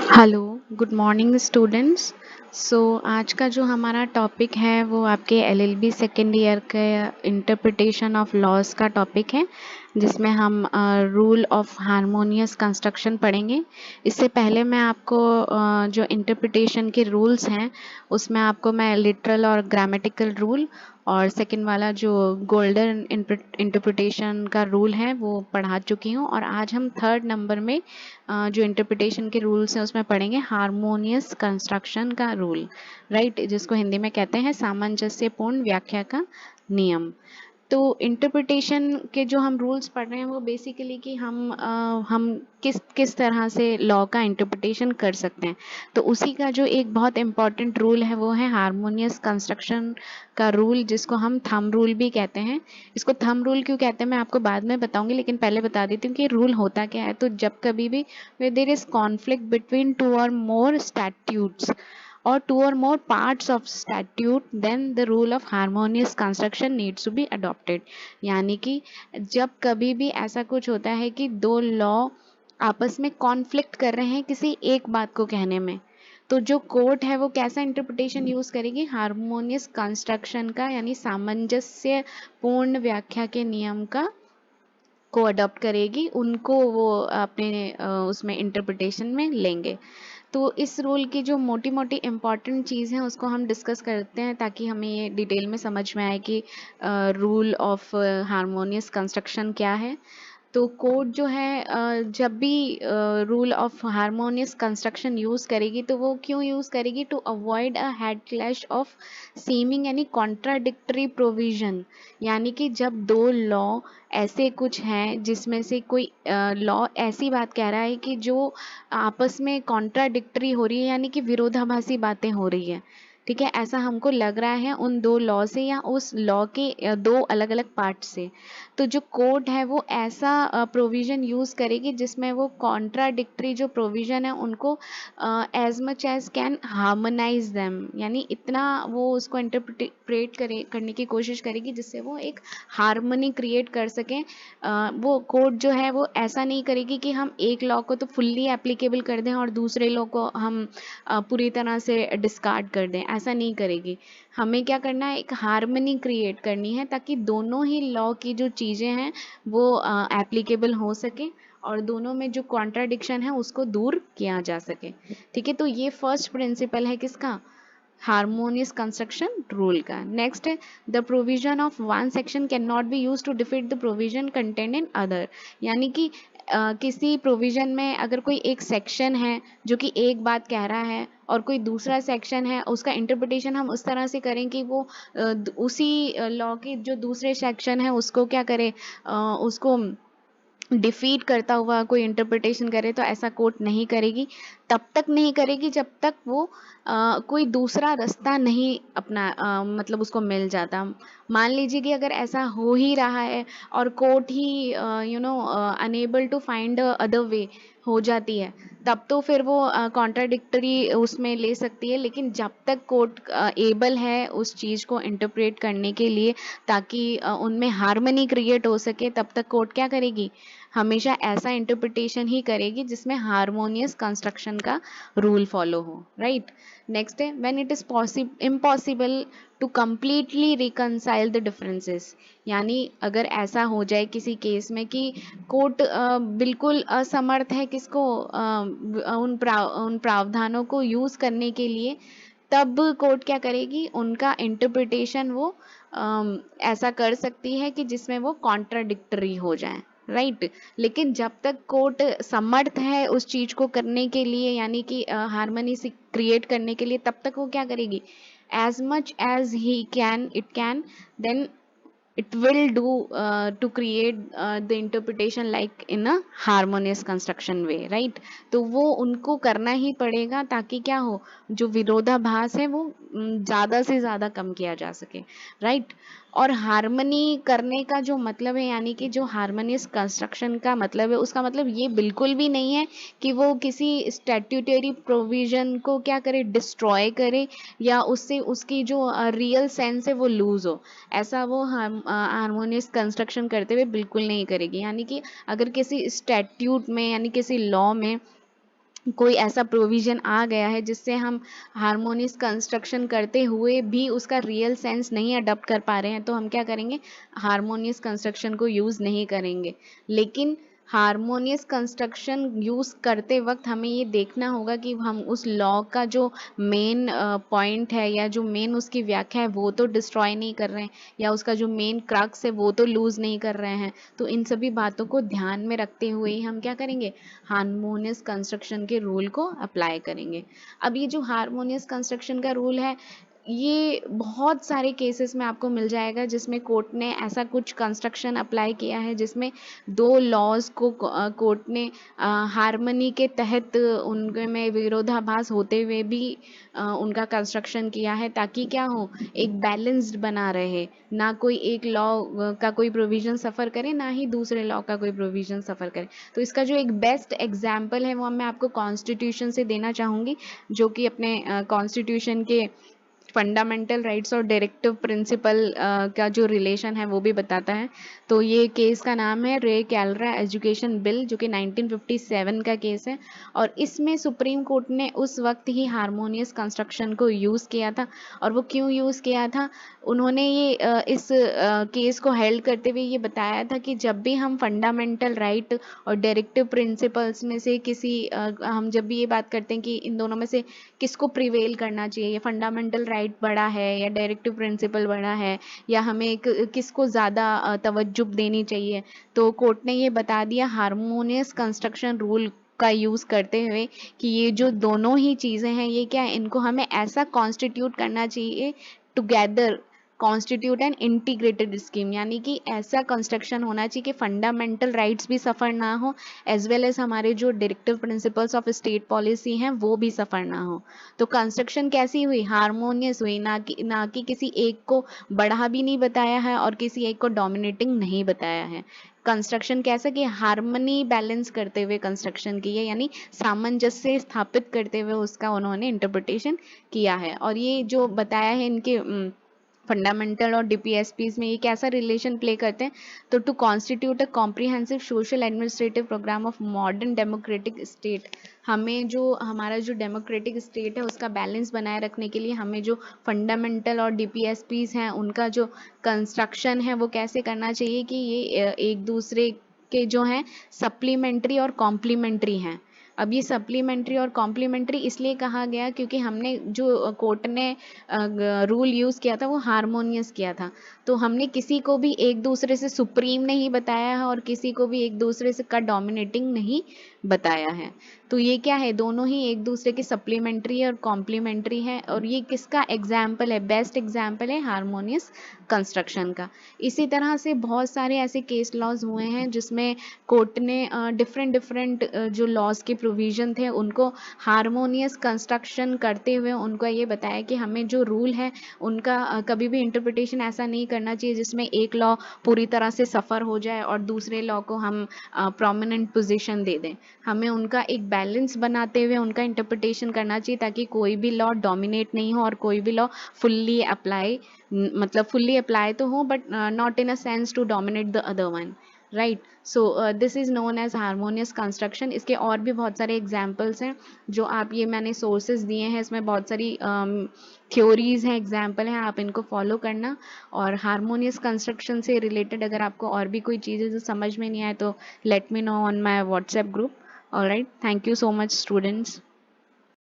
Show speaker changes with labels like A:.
A: Hello, good morning students. आज का जो हमारा टॉपिक है वो आपके एलएलबी सेकेंड ईयर के इंटरप्रिटेशन ऑफ लॉज का टॉपिक है, जिसमें हम रूल ऑफ हारमोनियस कंस्ट्रक्शन पढ़ेंगे। इससे पहले मैं आपको जो इंटरप्रिटेशन के रूल्स हैं उसमें आपको मैं लिटरल और ग्रामेटिकल रूल और सेकंड वाला जो गोल्डन इंटरप्रिटेशन का रूल है वो पढ़ा चुकी हूँ। और आज हम थर्ड नंबर में जो इंटरप्रिटेशन के रूल्स हैं उसमें पढ़ेंगे हारमोनियस कंस्ट्रक्शन का रूल, राइट, जिसको हिंदी में कहते हैं सामंजस्यपूर्ण व्याख्या का नियम। तो इंटरप्रिटेशन के जो हम रूल्स पढ़ रहे हैं वो बेसिकली कि हम किस किस तरह से लॉ का इंटरप्रिटेशन कर सकते हैं। तो उसी का जो एक बहुत इम्पॉर्टेंट रूल है वो है हारमोनियस कंस्ट्रक्शन का रूल, जिसको हम थंब रूल भी कहते हैं। इसको थंब रूल क्यों कहते हैं मैं आपको बाद में बताऊंगी, लेकिन पहले बता देती हूँ कि रूल होता क्या है। तो जब कभी भी there is conflict between two और more statutes or two or more parts of statute, then the rule of harmonious construction needs to be adopted। यानी कि जब कभी भी ऐसा कुछ होता है कि दो लॉ आपस में कॉन्फ्लिक्ट कर रहे हैं किसी एक बात को कहने में, तो जो कोर्ट है वो कैसा इंटरप्रिटेशन यूज करेगी, हारमोनियस कंस्ट्रक्शन का, यानी सामंजस्य पूर्ण व्याख्या के नियम का को अडॉप्ट करेगी, उनको वो अपने उसमें इंटरप्रिटेशन में लेंगे। तो इस रूल की जो मोटी मोटी इम्पॉर्टेंट चीज़ है उसको हम डिस्कस करते हैं, ताकि हमें ये डिटेल में समझ में आए कि रूल ऑफ हारमोनियस कंस्ट्रक्शन क्या है। तो कोर्ट जो है जब भी rule of harmonious construction use करेगी तो वो क्यों यूज़ करेगी, to avoid a head clash of seeming यानी कॉन्ट्राडिक्टरी प्रोविजन। यानी कि जब दो लॉ ऐसे कुछ हैं जिसमें से कोई लॉ ऐसी बात कह रहा है कि जो आपस में कॉन्ट्राडिक्टरी हो रही है, यानी कि विरोधाभासी बातें हो रही है, ठीक है, ऐसा हमको लग रहा है उन दो लॉ से या उस लॉ के दो अलग अलग पार्ट से, तो जो कोर्ट है वो ऐसा प्रोविजन यूज करेगी जिसमें वो कॉन्ट्राडिक्टरी जो प्रोविजन है उनको as much as can harmonise them, यानी इतना वो उसको इंटरप्रेट करने की कोशिश करेगी जिससे वो एक हार्मनी क्रिएट कर सकें। वो कोर्ट जो है वो ऐसा नहीं करेगी कि हम एक लॉ को तो फुल्ली एप्लीकेबल कर दें और दूसरे लॉ को हम पूरी तरह से डिस्कार्ड कर दें, ऐसा नहीं करेगी। हमें क्या करना है, एक हार्मनी क्रिएट करनी है ताकि दोनों ही लॉ की जो चीज़ें हैं वो एप्लीकेबल हो सके और दोनों में जो कॉन्ट्राडिक्शन है उसको दूर किया जा सके। ठीक है, तो ये फर्स्ट प्रिंसिपल है किसका, हार्मोनियस कंस्ट्रक्शन रूल का। नेक्स्ट है, the provision of one section can not be use to defeat the provision content in other. यानी कि किसी प्रोविजन में अगर कोई एक सेक्शन है जो कि एक बात कह रहा है और कोई दूसरा सेक्शन है उसका इंटरप्रिटेशन हम उस तरह से करें कि वो उसी लॉ की जो दूसरे सेक्शन है उसको क्या करे, उसको डिफीट करता हुआ कोई इंटरप्रिटेशन करे, तो ऐसा कोर्ट नहीं करेगी। तब तक नहीं करेगी जब तक वो कोई दूसरा रास्ता नहीं अपना मतलब उसको मिल जाता। मान लीजिए कि अगर ऐसा हो ही रहा है और कोर्ट ही enable to find other way हो जाती है, तब तो फिर वो कॉन्ट्राडिक्टरी उसमें ले सकती है। लेकिन जब तक कोर्ट एबल है उस चीज़ को इंटरप्रेट करने के लिए ताकि उनमें हार्मनी क्रिएट हो सके, तब तक कोर्ट क्या करेगी, हमेशा ऐसा इंटरप्रिटेशन ही करेगी जिसमें हारमोनियस कंस्ट्रक्शन का रूल फॉलो हो, राइट। नेक्स्ट है, when it is impossible to completely reconcile the differences. यानी अगर ऐसा हो जाए किसी केस में कि कोर्ट बिल्कुल असमर्थ है किसको उन प्रावधानों को यूज करने के लिए, तब कोर्ट क्या करेगी, उनका इंटरप्रिटेशन वो ऐसा कर सकती है कि जिसमें वो कॉन्ट्राडिक्टरी हो जाए, राइट। लेकिन जब तक कोर्ट समर्थ है उस चीज को करने के लिए, यानी कि हार्मनी से क्रिएट करने के लिए, तब तक वो क्या करेगी, as much as he can it can then it will do to create the interpretation like in a harmonious construction way, right। तो वो उनको करना ही पड़ेगा ताकि क्या हो, जो विरोधाभास है वो ज्यादा से ज्यादा कम किया जा सके, right। और हार्मनी करने का जो मतलब है, यानी कि जो हार्मोनियस कंस्ट्रक्शन का मतलब है, उसका मतलब ये बिल्कुल भी नहीं है कि वो किसी स्टैट्यूटरी प्रोविजन को क्या करे, डिस्ट्रॉय करे, या उससे उसकी जो रियल सेंस है वो लूज हो। ऐसा वो हार्मोनियस कंस्ट्रक्शन करते हुए बिल्कुल नहीं करेगी। यानी कि अगर किसी स्टैट्यूट में यानी किसी लॉ में कोई ऐसा प्रोविजन आ गया है जिससे हम हार्मोनियस कंस्ट्रक्शन करते हुए भी उसका रियल सेंस नहीं अडॉप्ट कर पा रहे हैं, तो हम क्या करेंगे, हार्मोनियस कंस्ट्रक्शन को यूज़ नहीं करेंगे। लेकिन हार्मोनियस कंस्ट्रक्शन यूज़ करते वक्त हमें ये देखना होगा कि हम उस लॉ का जो मेन पॉइंट है या जो मेन उसकी व्याख्या है वो तो डिस्ट्रॉय नहीं कर रहे हैं, या उसका जो मेन क्रक्स है वो तो लूज़ नहीं कर रहे हैं। तो इन सभी बातों को ध्यान में रखते हुए ही हम क्या करेंगे, हार्मोनियस कंस्ट्रक्शन के रूल को अप्लाई करेंगे। अब ये जो हार्मोनियस कंस्ट्रक्शन का रूल है, ये बहुत सारे केसेस में आपको मिल जाएगा जिसमें कोर्ट ने ऐसा कुछ कंस्ट्रक्शन अप्लाई किया है जिसमें दो लॉज को कोर्ट ने हार्मनी के तहत उनके में विरोधाभास होते हुए भी उनका कंस्ट्रक्शन किया है, ताकि क्या हो, एक बैलेंस्ड बना रहे, ना कोई एक लॉ का कोई प्रोविजन सफ़र करे, ना ही दूसरे लॉ का कोई प्रोविजन सफ़र करे। तो इसका जो एक बेस्ट एग्जाम्पल है वो मैं आपको कॉन्स्टिट्यूशन से देना चाहूँगी, जो कि अपने कॉन्स्टिट्यूशन के फंडामेंटल राइट्स और डायरेक्टिव प्रिंसिपल का जो रिलेशन है वो भी बताता है। तो ये केस का नाम है रे कैलरा एजुकेशन बिल, जो कि 1957 का केस है, और इसमें सुप्रीम कोर्ट ने उस वक्त ही हार्मोनियस कंस्ट्रक्शन को यूज़ किया था। और वो क्यों यूज़ किया था, उन्होंने ये इस केस को हेल्ड करते हुए ये बताया था कि जब भी हम फंडामेंटल राइट और डायरेक्टिव प्रिंसिपल्स में से किसी हम जब भी ये बात करते हैं कि इन दोनों में से किसको प्रिवेल करना चाहिए, या फंडामेंटल राइट बड़ा है या डायरेक्टिव प्रिंसिपल बड़ा है, या हमें किसको ज़्यादा तवज्जो देनी चाहिए, तो कोर्ट ने ये बता दिया हार्मोनियस कंस्ट्रक्शन रूल का यूज़ करते हुए कि ये जो दोनों ही चीज़ें हैं, ये क्या है, इनको हमें ऐसा कॉन्स्टिट्यूट करना चाहिए together, constitute an integrated scheme, यानी कि ऐसा कंस्ट्रक्शन होना चाहिए कि फंडामेंटल राइट्स भी सफ़र ना हो, एज वेल एज हमारे जो directive principles of state policy हैं वो भी सफ़र ना हो। तो कंस्ट्रक्शन कैसी हुई, हार्मोनियस हुई, ना कि किसी एक को बढ़ा भी नहीं बताया है और किसी एक को डोमिनेटिंग नहीं बताया है। कंस्ट्रक्शन कैसा कि हार्मनी बैलेंस करते हुए कंस्ट्रक्शन की है, यानी सामंजस्य स्थापित करते हुए उसका उन्होंने इंटरप्रिटेशन किया है। और ये जो बताया है इनके फंडामेंटल और डीपीएसपीज में ये कैसा रिलेशन प्ले करते हैं, तो to constitute a comprehensive social administrative programme of modern democratic state, हमें जो हमारा जो डेमोक्रेटिक स्टेट है उसका बैलेंस बनाए रखने के लिए हमें जो फंडामेंटल और डीपीएसपीज हैं उनका जो कंस्ट्रक्शन है वो कैसे करना चाहिए कि ये एक दूसरे के जो हैं सप्लीमेंट्री और कॉम्प्लीमेंट्री हैं। अब ये सप्लीमेंट्री और कॉम्प्लीमेंट्री इसलिए कहा गया क्योंकि हमने जो कोर्ट ने रूल यूज़ किया था वो हारमोनियस किया था, तो हमने किसी को भी एक दूसरे से सुप्रीम नहीं बताया है और किसी को भी एक दूसरे से का डोमिनेटिंग नहीं बताया है। तो ये क्या है, दोनों ही एक दूसरे के सप्लीमेंट्री और कॉम्प्लीमेंट्री है, और ये किसका एग्जाम्पल है, बेस्ट एग्जाम्पल है हारमोनियस कंस्ट्रक्शन का। इसी तरह से बहुत सारे ऐसे केस लॉज हुए हैं जिसमें कोर्ट ने डिफरेंट डिफरेंट जो लॉज के प्रोविजन थे उनको हारमोनियस कंस्ट्रक्शन करते हुए उनको ये बताया कि हमें जो रूल है उनका कभी भी इंटरप्रिटेशन ऐसा नहीं करना चाहिए जिसमें एक लॉ पूरी तरह से सफ़र हो जाए और दूसरे लॉ को हम प्रोमिनेंट पोजीशन दे दें। हमें उनका एक बैलेंस बनाते हुए उनका इंटरप्रिटेशन करना चाहिए ताकि कोई भी लॉ डोमिनेट नहीं हो और कोई भी लॉ फुल्ली अप्लाई, मतलब फुल्ली अप्लाई तो हो but not in a sense to dominate the other one, right. So this is known as harmonious construction. इसके और भी बहुत सारे एग्जाम्पल्स हैं जो आप, ये मैंने सोर्सेज दिए हैं, इसमें बहुत सारी थ्योरीज हैं, एग्जाम्पल हैं, आप इनको फॉलो करना। और हारमोनियस कंस्ट्रक्शन से रिलेटेड अगर आपको और भी कोई चीज़ें जो समझ में नहीं आए तो let me know on my WhatsApp group. Alright, thank you so much students.